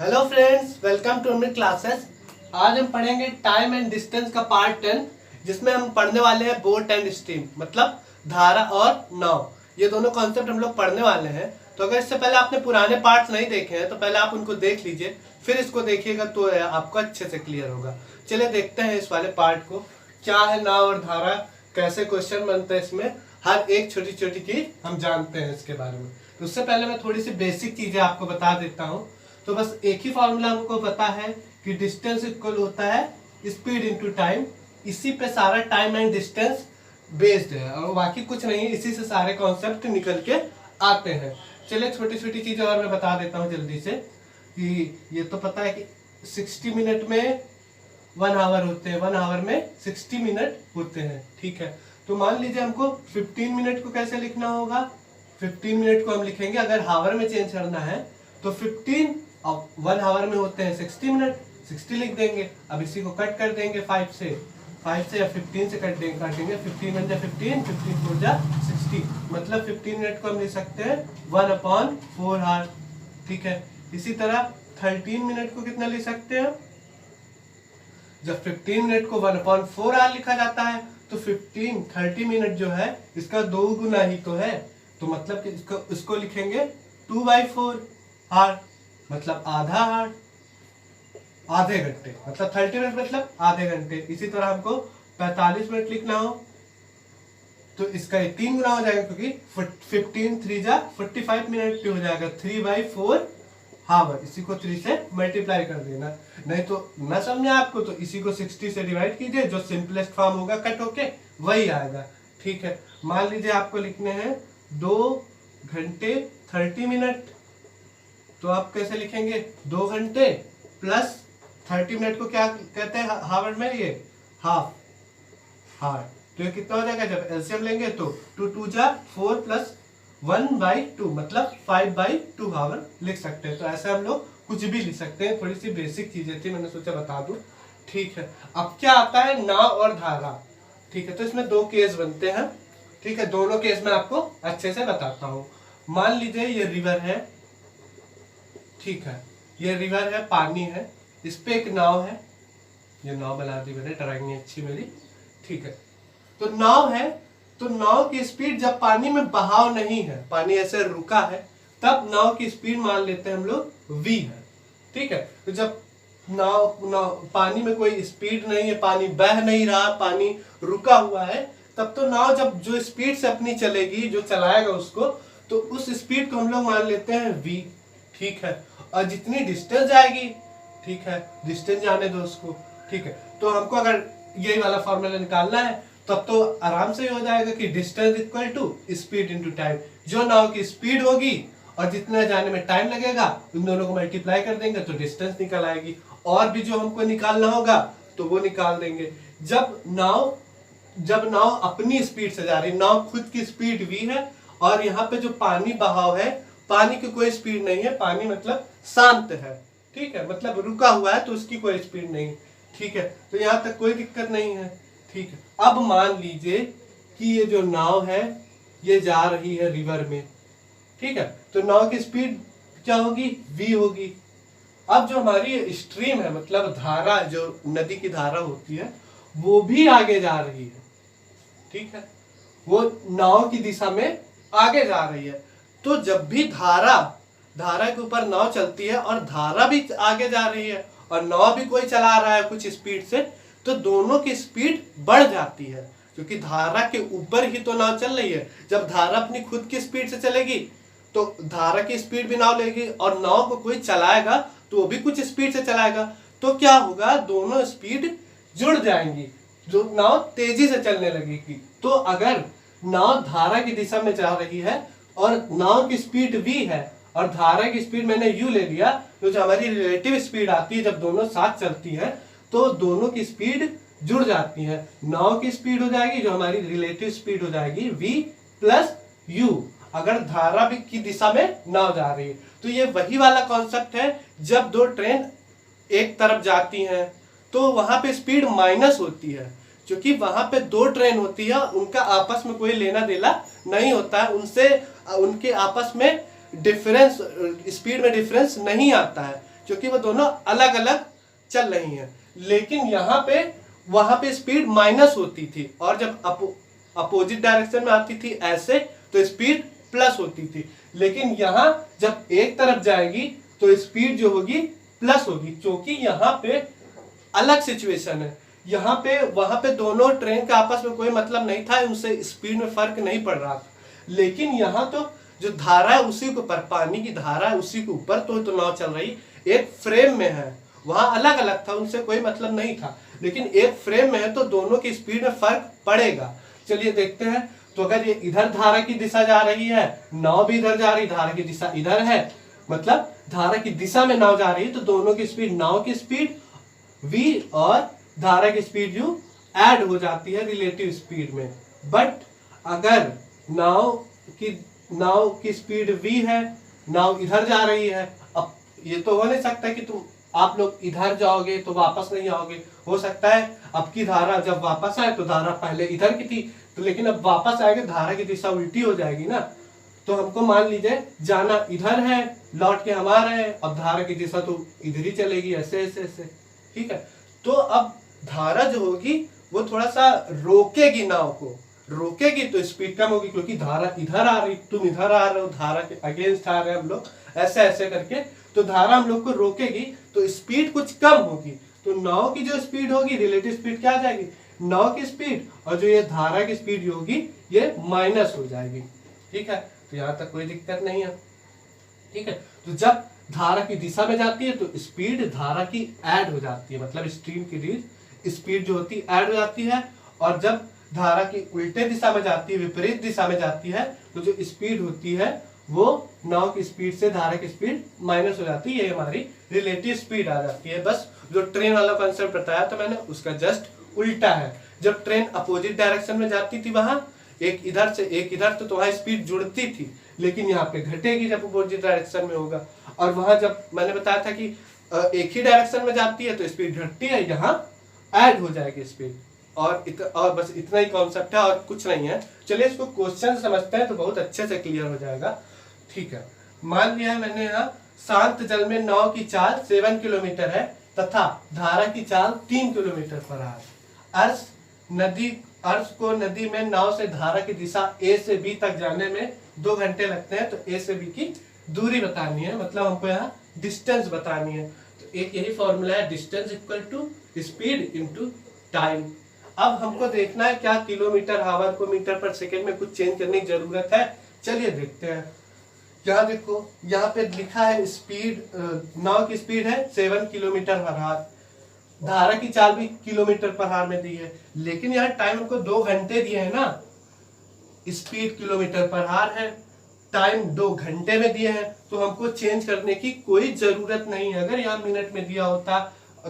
Hello friends, welcome to Amrit classes. आज हम पढ़ेंगे टाइम एंड डिस्टेंस का पार्ट 10, जिसमें हम पढ़ने वाले हैं बोट एंड स्ट्रीम, मतलब धारा और नाव। ये दोनों कॉन्सेप्ट हम लोग पढ़ने वाले हैं। तो अगर इससे पहले आपने पुराने पार्ट्स नहीं देखे हैं तो पहले आप उनको देख लीजिए, फिर इसको देखिएगा तो आपको अच्छे से क्लियर होगा। चलिए देखते हैं इस वाले पार्ट को, क्या है नाव और धारा, कैसे क्वेश्चन बनते हैं इसमें, हर एक छोटी छोटी चीज हम जानते हैं इसके बारे में। तो उससे पहले मैं थोड़ी सी बेसिक चीजें आपको बता देता हूँ। तो बस एक ही फॉर्मूला हमको पता है कि डिस्टेंस इक्वल होता है स्पीड इनटू टाइम। इसी पे सारा टाइम एंड डिस्टेंस बेस्ड है और बाकी कुछ नहीं, इसी से सारे कॉन्सेप्ट निकल के आते हैं। चलिए छोटी छोटी चीजें और मैं बता देता हूँ जल्दी से। कि ये तो पता है कि 60 मिनट में 1 आवर होते हैं, 1 आवर में 60 मिनट होते हैं, ठीक है। तो मान लीजिए हमको 15 मिनट को कैसे लिखना होगा। 15 मिनट को हम लिखेंगे, अगर हावर में चेंज करना है तो 15 और 1 आवर में होते हैं 60 मिनट, 60 लिख देंगे। अब इसी को कट कर देंगे 5 से या 15 से काटेंगे 15 1 जा 15, 15 4 जा 60, मतलब 15 मिनट को हम लिख सकते हैं 1/4 आवर, ठीक है। इसी तरह 13 मिनट को कितना लिख सकते हैं। जब 15 मिनट को 1/4 आवर लिखा जाता है तो 30 मिनट जो है इसका 2 गुना ही तो है, तो मतलब कि इसको लिखेंगे 2/4 आवर, मतलब आधा आवर, आधे घंटे, मतलब 30 मिनट मतलब आधे घंटे। इसी तरह हमको 45 मिनट लिखना हो तो इसका 3 गुना हो जाएगा, क्योंकि 15 3 जा 45 मिनट हो जाएगा 3/4 आवर। इसी को 3 से मल्टीप्लाई कर देना, नहीं तो न समझे आपको तो इसी को 60 से डिवाइड कीजिए, जो सिंपलेस्ट फॉर्म होगा कट होके वही आएगा, ठीक है। मान लीजिए आपको लिखने हैं 2 घंटे 30 मिनट, तो आप कैसे लिखेंगे 2 घंटे प्लस 30 मिनट को क्या कहते हैं हावर में, ये हाफ हावर। तो ये कितना हो जाएगा, जब एलसीएम लेंगे तो 2 2 जा 4 प्लस 1/2, मतलब 5/2 आवर लिख सकते हैं। तो ऐसे हम लोग कुछ भी लिख सकते हैं, थोड़ी सी बेसिक चीजें थी, मैंने सोचा बता दूं, ठीक है। अब क्या आता है नाव और धारा, ठीक है। तो इसमें 2 केस बनते हैं, ठीक है। दोनों केस में आपको अच्छे से बताता हूँ। मान लीजिए ये रिवर है, ठीक है, ये रिवर है, पानी है, इस पे एक नाव है, ये नाव बना दी मैंने, ड्राइंग अच्छी मेरी, ठीक है। तो नाव है, तो नाव की स्पीड जब पानी में बहाव नहीं है, पानी ऐसे रुका है, तब नाव की स्पीड मान लेते हैं हम लोग v है, ठीक है। तो जब नाव पानी में कोई स्पीड नहीं है, पानी बह नहीं रहा, पानी रुका हुआ है, तब तो नाव जब जो स्पीड से अपनी चलेगी, जो चलाएगा उसको, तो उस स्पीड को हम लोग मान लेते हैं v, ठीक है। और जितनी डिस्टेंस जाएगी, ठीक है, डिस्टेंस जाने दो उसको, ठीक है। तो हमको अगर यही वाला फॉर्मूला निकालना है तब तो आराम से हो जाएगा कि distance equal to speed into time. जो नाव की स्पीड होगी और जितना जाने में टाइम लगेगा, उन दोनों को मल्टीप्लाई कर देंगे तो डिस्टेंस निकल आएगी। और भी जो हमको निकालना होगा तो वो निकाल देंगे। जब नाव अपनी स्पीड से जा रही, नाव खुद की स्पीड v है, और यहाँ पे जो पानी बहाव है, पानी की कोई स्पीड नहीं है, पानी मतलब शांत है, ठीक है, मतलब रुका हुआ है तो उसकी कोई स्पीड नहीं, ठीक है। तो यहाँ तक कोई दिक्कत नहीं है, ठीक है। अब मान लीजिए कि ये जो नाव है ये जा रही है रिवर में, ठीक है। तो नाव की स्पीड क्या होगी, v होगी। अब जो हमारी स्ट्रीम है, मतलब धारा, जो नदी की धारा होती है, वो भी आगे जा रही है, ठीक है, वो नाव की दिशा में आगे जा रही है। तो जब भी धारा के ऊपर नाव चलती है और धारा भी आगे जा रही है और नाव भी कोई चला रहा है कुछ स्पीड से, तो दोनों की स्पीड बढ़ जाती है, क्योंकि धारा के ऊपर ही तो नाव चल रही है। जब धारा अपनी खुद की स्पीड से चलेगी तो धारा की स्पीड भी नाव लेगी, और नाव को कोई चलाएगा तो वो भी कुछ स्पीड से चलाएगा, तो क्या होगा, दोनों स्पीड जुड़ जाएंगी, जो नाव तेजी से चलने लगेगी। तो अगर नाव धारा की दिशा में जा रही है और नाव की स्पीड v है और धारा की स्पीड मैंने u ले लिया, तो जो हमारी रिलेटिव स्पीड आती है जब दोनों साथ चलती है तो दोनों की स्पीड जुड़ जाती है। नाव की स्पीड हो जाएगी, जो हमारी रिलेटिव स्पीड हो जाएगी v प्लस u, अगर धारा भी की दिशा में नाव जा रही है। तो ये वही वाला कॉन्सेप्ट है, जब 2 ट्रेन एक तरफ जाती हैं तो वहां पे स्पीड माइनस होती है, क्योंकि वहां पे 2 ट्रेन होती है, उनका आपस में कोई लेना देना नहीं होता है, उनसे उनके आपस में डिफरेंस, स्पीड में डिफरेंस नहीं आता है। क्योंकि वो दोनों अलग अलग चल रही हैं। लेकिन यहाँ पे वहां पे स्पीड माइनस होती थी, और जब अपोजिट डायरेक्शन में आती थी ऐसे तो स्पीड प्लस होती थी। लेकिन यहाँ जब एक तरफ जाएगी तो स्पीड जो होगी प्लस होगी, क्योंकि यहाँ पे अलग सिचुएशन है। यहाँ पे वहां पे दोनों ट्रेन का आपस में कोई मतलब नहीं था, उनसे स्पीड में फर्क नहीं पड़ रहा था। लेकिन यहाँ तो जो धारा है उसी के ऊपर, पानी की धारा है उसी के ऊपर तो नाव चल रही, एक फ्रेम में है। वहां अलग अलग था, उनसे कोई मतलब नहीं था, लेकिन एक फ्रेम में है तो दोनों की स्पीड में फर्क पड़ेगा। चलिए देखते हैं। तो अगर ये इधर धारा की दिशा जा रही है, नाव भी इधर जा रही, धारा की दिशा इधर है, मतलब धारा की दिशा में नाव जा रही है, तो दोनों की स्पीड, नाव की स्पीड v और धारा की स्पीड u ऐड हो जाती है रिलेटिव स्पीड में। बट अगर नाव की स्पीड v है, नाव इधर जा रही है, अब ये तो हो नहीं सकता कि आप लोग इधर जाओगे तो वापस नहीं आओगे। हो सकता है अब की धारा जब वापस आए तो धारा पहले इधर की थी, तो लेकिन अब वापस आएगी धारा की दिशा उल्टी हो जाएगी ना। तो हमको मान लीजिए जाना इधर है, लौट के हम आ रहे हैं, अब धारा की दिशा तो इधर ही चलेगी, ऐसे ऐसे ऐसे, ठीक है। तो अब धारा जो होगी वो थोड़ा सा रोकेगी, नाव को रोकेगी तो स्पीड कम होगी, क्योंकि धारा इधर आ रही, तुम इधर आ रहे हो, धारा के अगेंस्ट आ रहे हैं हम लोग, ऐसे ऐसे करके, तो धारा हम लोग को रोकेगी तो स्पीड कुछ कम होगी। तो नाव की जो स्पीड होगी, रिलेटिव स्पीड क्या आ जाएगी, नाव की स्पीड, और जो ये धारा की स्पीड होगी ये माइनस हो जाएगी, ठीक है। तो यहाँ तक कोई दिक्कत नहीं है, ठीक है। तो जब धारा की दिशा में जाती है तो स्पीड धारा की ऐड हो जाती है, मतलब स्ट्रीम की स्पीड जो होती है ऐड हो जाती है। और जब धारा की उल्टे दिशा में जाती है, विपरीत दिशा में जाती है, तो जो स्पीड होती है वो नाव की स्पीड से धारा की स्पीड माइनस हो जाती है, ये हमारी रिलेटिव स्पीड आ जाती है। बस जो ट्रेन वाला कॉन्सेप्ट बताया था मैंने, उसका जस्ट उल्टा है। जब ट्रेन अपोजिट डायरेक्शन में जाती थी, वहां एक इधर से एक इधर, तो वहां स्पीड जुड़ती थी, लेकिन यहाँ पे घटेगी जब अपोजिट डायरेक्शन में होगा। और वहां जब मैंने बताया था कि एक ही डायरेक्शन में जाती है तो स्पीड घटती है, यहाँ ऐड हो जाएगी स्पीड। और बस इतना ही कॉन्सेप्ट है और कुछ नहीं है। चलिए इसको क्वेश्चन समझते हैं तो बहुत अच्छे से क्लियर हो जाएगा, ठीक है। मान लिया मैंने यहाँ शांत जल में नाव की चाल 7 किलोमीटर है तथा धारा की चाल 3 किलोमीटर पर है। अर्श को नदी में नाव से धारा की दिशा A से B तक जाने में 2 घंटे लगते हैं। तो A से B की दूरी बतानी है, मतलब हमको यहाँ डिस्टेंस बतानी है। तो एक यही फॉर्मूला है, distance equal to speed into time. अब हमको देखना है क्या किलोमीटर आवर को मीटर पर सेकेंड में कुछ चेंज करने की जरूरत है। चलिए देखते हैं। यहाँ देखो, यहाँ पे लिखा है स्पीड, नाव की स्पीड है 7 किलोमीटर पर आवर, धारा की चाल भी किलोमीटर पर आवर में दी है, लेकिन यहाँ टाइम हमको 2 घंटे दिए है ना। स्पीड किलोमीटर पर आवर है, टाइम 2 घंटे में दिए हैं, तो हमको चेंज करने की कोई जरूरत नहीं है। अगर यहाँ मिनट में दिया होता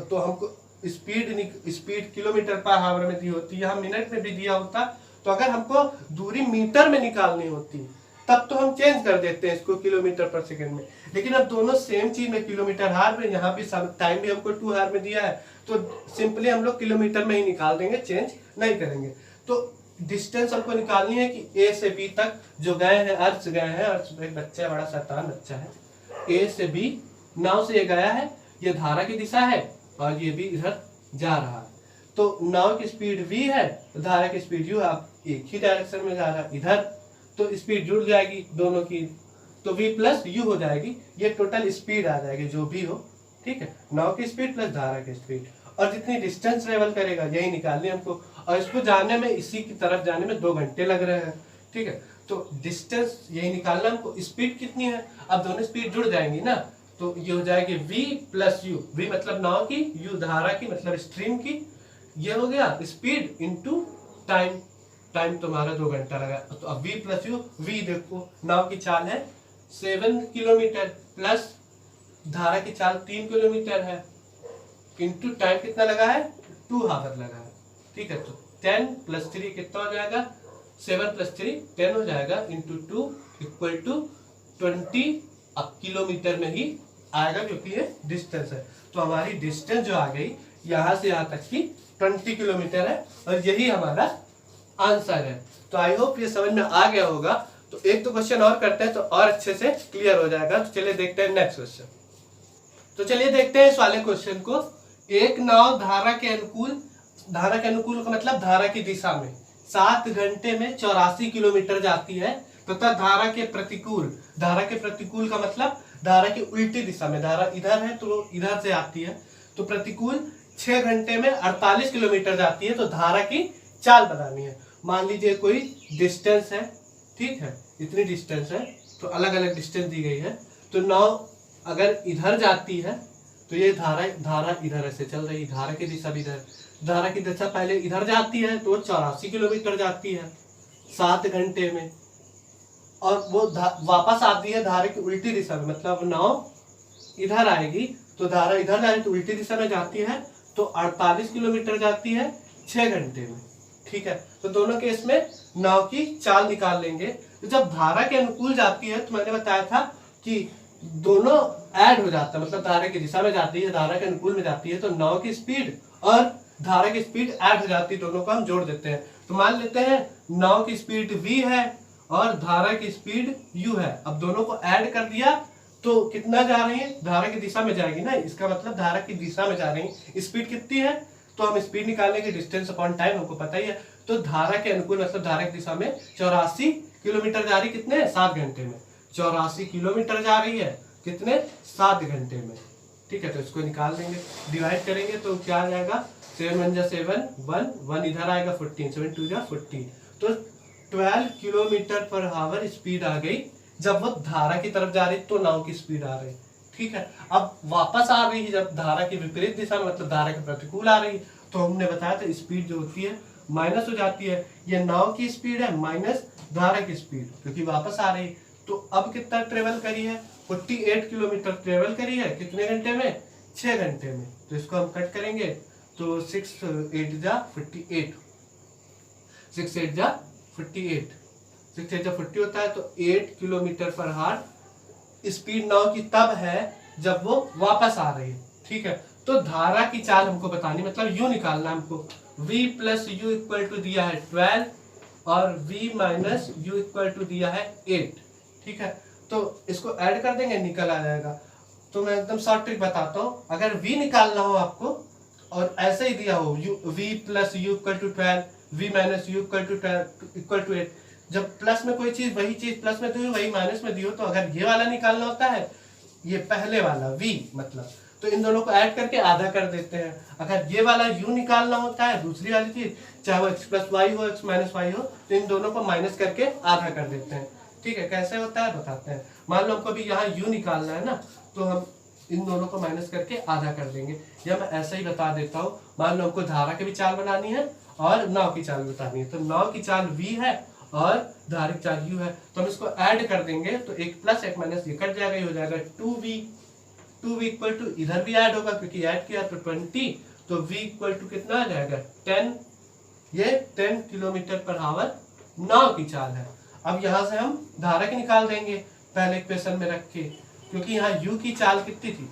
तो हमको स्पीड किलोमीटर पर आवर में दी होती, यहाँ मिनट में भी दिया होता, तो अगर हमको दूरी मीटर में निकालनी होती तब तो हम चेंज कर देते हैं इसको किलोमीटर पर सेकंड में। लेकिन अब दोनों सेम चीज में किलोमीटर आवर में, यहाँ भी टाइम भी हमको 2 आवर में दिया है, तो सिंपली हम लोग किलोमीटर में ही निकाल देंगे, चेंज नहीं करेंगे। तो डिस्टेंस हमको निकालनी है कि A से B तक जो गए हैं, अर्श गए हैं, अर्श एक बच्चा है, बड़ा शैतान बच्चा है, A से B नाव से ये गया है, ये धारा की दिशा है और ये भी इधर जा रहा है। तो नाव की स्पीड v है, धारा की स्पीड u, आप एक ही डायरेक्शन में जा रहा है इधर, तो स्पीड जुड़ जाएगी दोनों की, तो v प्लस u हो जाएगी। ये टोटल स्पीड आ जाएगी जो भी हो, ठीक है। नाव की स्पीड प्लस धारा की स्पीड, और जितनी डिस्टेंस ट्रेवल करेगा यही निकालनी है हमको, और इसको जाने में, इसी की तरफ जाने में 2 घंटे लग रहे हैं, ठीक है। तो डिस्टेंस यही निकालना हमको। स्पीड कितनी है, अब दोनों स्पीड जुड़ जाएंगी ना, तो ये हो जाएगी v प्लस u, v मतलब नाव की, u धारा की मतलब स्ट्रीम की। ये हो गया स्पीड इंटू टाइम, टाइम तुम्हारा 2 घंटा लगा। तो अब v प्लस u, v देखो नाव की चाल है 7 किलोमीटर प्लस धारा की चाल 3 किलोमीटर है, इंटू टाइम कितना लगा है, 2 आवर लगा है, ठीक है। तो 10 प्लस 3 कितना हो जाएगा, 7 प्लस 3 10 हो जाएगा, इंटू 2 इक्वल टू 20। अब किलोमीटर में ही आएगा क्योंकि ये डिस्टेंस है। तो हमारी डिस्टेंस जो आ गई यहाँ से यहाँ तक की 20 किलोमीटर है, और यही हमारा आंसर है। तो आई होप ये समझ में आ गया होगा। तो एक 2 क्वेश्चन और करते हैं तो और अच्छे से क्लियर हो जाएगा। तो चलिए देखते हैं नेक्स्ट क्वेश्चन। तो चलिए देखते हैं इस वाले क्वेश्चन को। एक नाव धारा के अनुकूल का मतलब धारा की दिशा में 7 घंटे में 84 किलोमीटर जाती है तथा धारा के प्रतिकूल का मतलब धारा की उल्टी दिशा में, धारा इधर है तो इधर से आती है, तो प्रतिकूल 6 घंटे में 48 किलोमीटर जाती है। तो धारा की चाल बतानी है। मान लीजिए कोई डिस्टेंस है, ठीक है, इतनी डिस्टेंस है, तो अलग अलग डिस्टेंस दी गई है। तो नाव अगर इधर जाती है तो ये धारा इधर ऐसे चल रही, धारा की दिशा भी इधर, धारा की दिशा पहले इधर जाती है तो 84 किलोमीटर जाती है 7 घंटे में, और वो वापस आती है धारा की उल्टी दिशा में, मतलब नाव इधर आएगी तो धारा इधर जाएगी तो उल्टी दिशा में जाती है तो 48 किलोमीटर जाती है 6 घंटे में, ठीक है। तो दोनों केस में नाव की चाल निकाल लेंगे। तो जब धारा के अनुकूल जाती है तो मैंने बताया था कि दोनों ऐड हो जाता है, मतलब धारा की दिशा में जाती है, धारा के अनुकूल में जाती है, तो नाव की स्पीड और धारा की स्पीड ऐड हो जाती है, दोनों को हम जोड़ देते हैं। तो मान लेते हैं नाव की स्पीड v है और धारा की स्पीड u है। अब दोनों को ऐड कर दिया तो कितना जा रही है, धारा की दिशा में जाएगी ना, इसका मतलब धारा की दिशा में जा रही है। स्पीड कितनी है तो हम स्पीड निकालने की डिस्टेंस अपॉन टाइम हमको पता ही है। तो धारा के अनुकूल मतलब धारा की दिशा में 84 किलोमीटर जा रही, कितने 7 घंटे में 84 किलोमीटर जा रही है, कितने 7 घंटे में, ठीक है। तो इसको निकाल देंगे, डिवाइड करेंगे तो क्या आ जाएगा, 7 1 जा 7, 1 इधर आएगा 14, 7 2 जा 14, तो 12 किलोमीटर पर आवर स्पीड आ गई। जब वो धारा की तरफ जा रही तो नाव की स्पीड आ रही, ठीक है। अब वापस आ रही है जब धारा की विपरीत दिशा में, मतलब धारा के प्रतिकूल आ रही, तो हमने बताया था स्पीड जो होती है माइनस हो जाती है। ये नाव की स्पीड है माइनस धारा की स्पीड, क्योंकि वापस आ रही। तो अब कितना ट्रेवल करी है, 48 किलोमीटर ट्रेवल करी है, कितने घंटे में, 6 घंटे में। तो इसको हम कट करेंगे तो 6 8 जा 48, 6 8 जा 48, 6 8 जा 40 होता है। तो 8 किलोमीटर पर हार स्पीड नाव की तब है जब वो वापस आ रही है, ठीक है। तो धारा की चाल हमको बतानी, मतलब u निकालना हमको। v plus U equal to दिया है 12 और v minus U equal to दिया है 8, ठीक है। तो इसको ऐड कर देंगे, निकल आ जाएगा। तो मैं एकदम शॉर्ट ट्रिक बताता हूँ। अगर v निकालना हो आपको और ऐसे ही दिया हो v plus U equal to 12, v minus U equal to 8, जब प्लस में कोई चीज, वही चीज प्लस में दी हो वही माइनस में दी हो, तो अगर ये वाला निकालना होता है, ये पहले वाला v मतलब, तो इन दोनों को ऐड करके आधा कर देते हैं। अगर ये वाला u निकालना होता है, दूसरी वाली चीज, चाहे वो x प्लस वाई हो x माइनस वाई हो, तो इन दोनों को माइनस करके आधा कर देते हैं, ठीक है। कैसे होता है बताते हैं। मान लो हमको भी यहाँ u निकालना है ना, तो हम इन दोनों को माइनस करके आधा कर देंगे, या मैं ऐसे ही बता देता हूँ। मान लो हमको धारा की भी चाल बनानी है और नाव की चाल बतानी है, तो नाव की चाल v है और धारा की चाल u है, तो हम इसको ऐड कर देंगे तो एक प्लस एक माइनस ये कट जाएगा, ये हो जाएगा 2v इक्वल टू, इधर भी ऐड होगा क्योंकि ऐड किया तो 20, तो v इक्वल टू कितना आ जाएगा 10, ये 10 किलोमीटर पर आवर नाव की चाल है। अब यहाँ से हम धारा की निकाल देंगे पहले इक्वेशन में रख के, क्योंकि यहाँ u की चाल कितनी थी,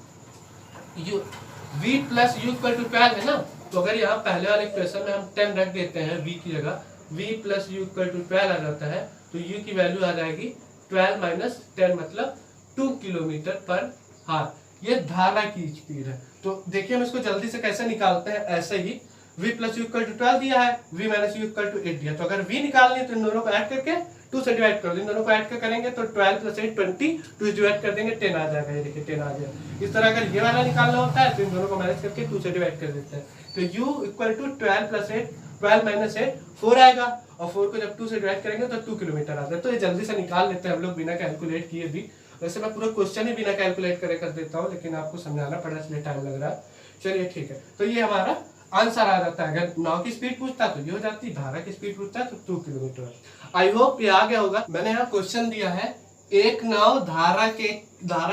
v plus U equal to 12 है ना, तो अगर यहाँ पहले वाले इक्वेशन में हम 10 रख देते हैं v की जगह, v plus U equal to 12 आ जाता है, तो u की वैल्यू आ जाएगी 12 माइनस 10 मतलब 2 किलोमीटर पर हार। ये धारा की स्पीड है। तो देखिए हम इसको जल्दी से कैसे निकालते हैं, ऐसे ही v plus U equal to 12 दिया है, v minus U equal to 8 दिया, तो अगर v निकालनी है तो इन दोनों को ऐड करके 2 से डिवाइड कर दो, इन दोनों को ऐड कर करेंगे तो 12 प्लस 8 20, 2 से डिवाइड कर देंगे 10 आ जाएगा, ये देखिए 10 आ गया। इस तरह अगर ये वाला निकालना होता है तो इन दोनों को माइनस करके 2 से डिवाइड कर देते हैं, तो u equal to 12 plus 8, 12 minus 8 4 आएगा, और 4 को जब 2 से डिवाइड करेंगे तो 2 किलोमीटर आता है। तो ये जल्दी से निकाल लेते हैं हम लोग बिना कैलकुलेट किए भी। वैसे मैं पूरा क्वेश्चन ही बिना कैलकुलेट करे कर देता हूँ, लेकिन आपको समझाना पड़ा इसलिए टाइम लग रहा है। चलिए ठीक है, तो ये हमारा आंसर आ जाता है। अगर नाव की स्पीड पूछता तो ये हो जाती, धारा की स्पीड पूछता तो 2 किलोमीटर। आई होप ये आ गया होगा। मैंने यहाँ क्वेश्चन दिया है, एक नाव धारा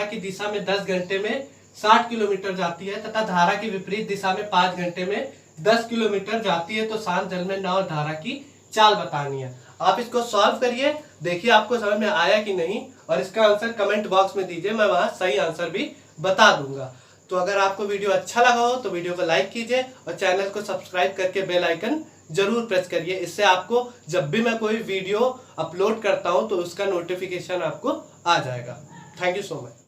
की दिशा में 10 घंटे में 60 किलोमीटर जाती है तथा धारा की विपरीत दिशा में 5 घंटे में 10 किलोमीटर जाती है, तो शांत जल में नाव धारा की चाल बतानी है। आप इसको सॉल्व करिए, देखिए आपको समझ में आया कि नहीं, और इसका आंसर कमेंट बॉक्स में दीजिए, मैं वहां सही आंसर भी बता दूंगा। तो अगर आपको वीडियो अच्छा लगा हो तो वीडियो को लाइक कीजिए और चैनल को सब्सक्राइब करके बेल आइकन जरूर प्रेस करिए। इससे आपको जब भी मैं कोई वीडियो अपलोड करता हूं तो उसका नोटिफिकेशन आपको आ जाएगा। Thank you so much.